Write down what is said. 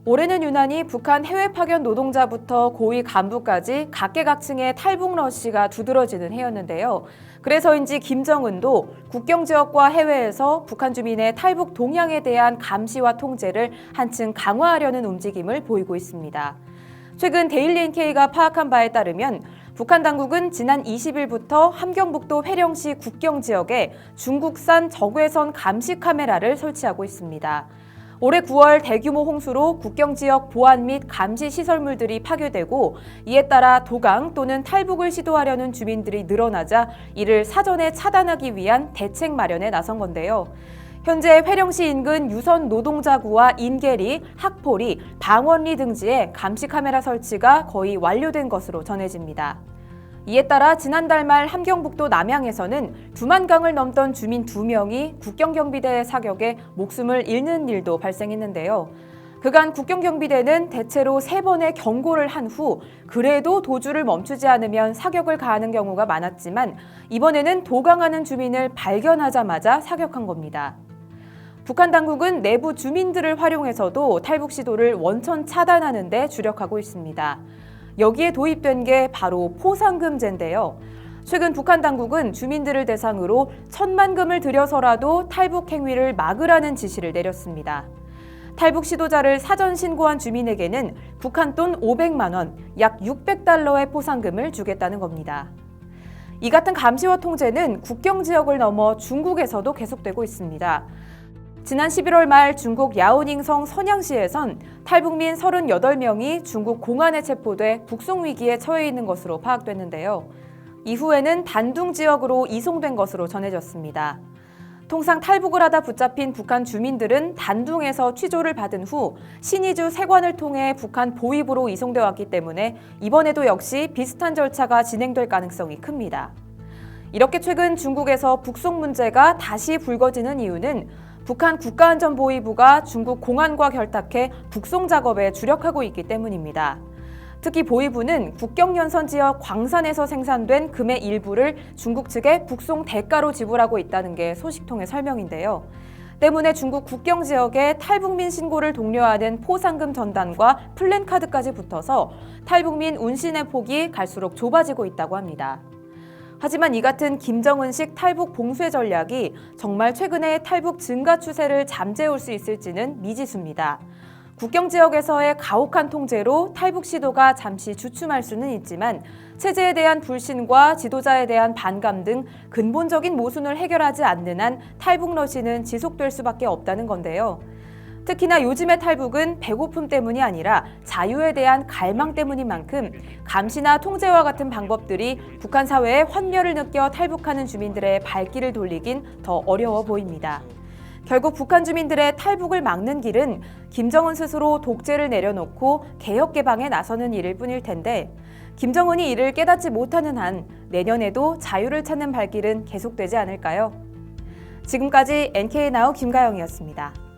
올해는 유난히 북한 해외 파견 노동자부터 고위 간부까지 각계각층의 탈북 러시가 두드러지는 해였는데요. 그래서인지 김정은도 국경 지역과 해외에서 북한 주민의 탈북 동향에 대한 감시와 통제를 한층 강화하려는 움직임을 보이고 있습니다. 최근 데일리 NK가 파악한 바에 따르면 북한 당국은 지난 20일부터 함경북도 회령시 국경 지역에 중국산 적외선 감시 카메라를 설치하고 있습니다. 올해 9월 대규모 홍수로 국경 지역 보안 및 감시 시설물들이 파괴되고 이에 따라 도강 또는 탈북을 시도하려는 주민들이 늘어나자 이를 사전에 차단하기 위한 대책 마련에 나선 건데요. 현재 회령시 인근 유선 노동자구와 인계리, 학포리, 방원리 등지에 감시 카메라 설치가 거의 완료된 것으로 전해집니다. 이에 따라 지난달 말 함경북도 남양에서는 두만강을 넘던 주민 2명이 국경경비대의 사격에 목숨을 잃는 일도 발생했는데요. 그간 국경경비대는 대체로 3번의 경고를 한 후 그래도 도주를 멈추지 않으면 사격을 가하는 경우가 많았지만 이번에는 도강하는 주민을 발견하자마자 사격한 겁니다. 북한 당국은 내부 주민들을 활용해서도 탈북 시도를 원천 차단하는 데 주력하고 있습니다. 여기에 도입된 게 바로 포상금제인데요. 최근 북한 당국은 주민들을 대상으로 1,000만 금을 들여서라도 탈북 행위를 막으라는 지시를 내렸습니다. 탈북 시도자를 사전 신고한 주민에게는 북한 돈 500만 원, 약 600달러의 포상금을 주겠다는 겁니다. 이 같은 감시와 통제는 국경 지역을 넘어 중국에서도 계속되고 있습니다. 지난 11월 말 중국 야오닝성 선양시에선 탈북민 38명이 중국 공안에 체포돼 북송 위기에 처해 있는 것으로 파악됐는데요. 이후에는 단둥 지역으로 이송된 것으로 전해졌습니다. 통상 탈북을 하다 붙잡힌 북한 주민들은 단둥에서 취조를 받은 후 신의주 세관을 통해 북한 보위부로 이송돼 왔기 때문에 이번에도 역시 비슷한 절차가 진행될 가능성이 큽니다. 이렇게 최근 중국에서 북송 문제가 다시 불거지는 이유는 북한 국가안전보위부가 중국 공안과 결탁해 북송 작업에 주력하고 있기 때문입니다. 특히 보위부는 국경연선 지역 광산에서 생산된 금의 일부를 중국 측에 북송 대가로 지불하고 있다는 게 소식통의 설명인데요. 때문에 중국 국경 지역에 탈북민 신고를 독려하는 포상금 전단과 플랜카드까지 붙어서 탈북민 운신의 폭이 갈수록 좁아지고 있다고 합니다. 하지만 이 같은 김정은식 탈북 봉쇄 전략이 정말 최근의 탈북 증가 추세를 잠재울 수 있을지는 미지수입니다. 국경 지역에서의 가혹한 통제로 탈북 시도가 잠시 주춤할 수는 있지만 체제에 대한 불신과 지도자에 대한 반감 등 근본적인 모순을 해결하지 않는 한 탈북 러시는 지속될 수밖에 없다는 건데요. 특히나 요즘의 탈북은 배고픔 때문이 아니라 자유에 대한 갈망 때문인 만큼 감시나 통제와 같은 방법들이 북한 사회의 환멸을 느껴 탈북하는 주민들의 발길을 돌리긴 더 어려워 보입니다. 결국 북한 주민들의 탈북을 막는 길은 김정은 스스로 독재를 내려놓고 개혁 개방에 나서는 일일 뿐일 텐데 김정은이 이를 깨닫지 못하는 한 내년에도 자유를 찾는 발길은 계속되지 않을까요? 지금까지 NK나우 김가영이었습니다.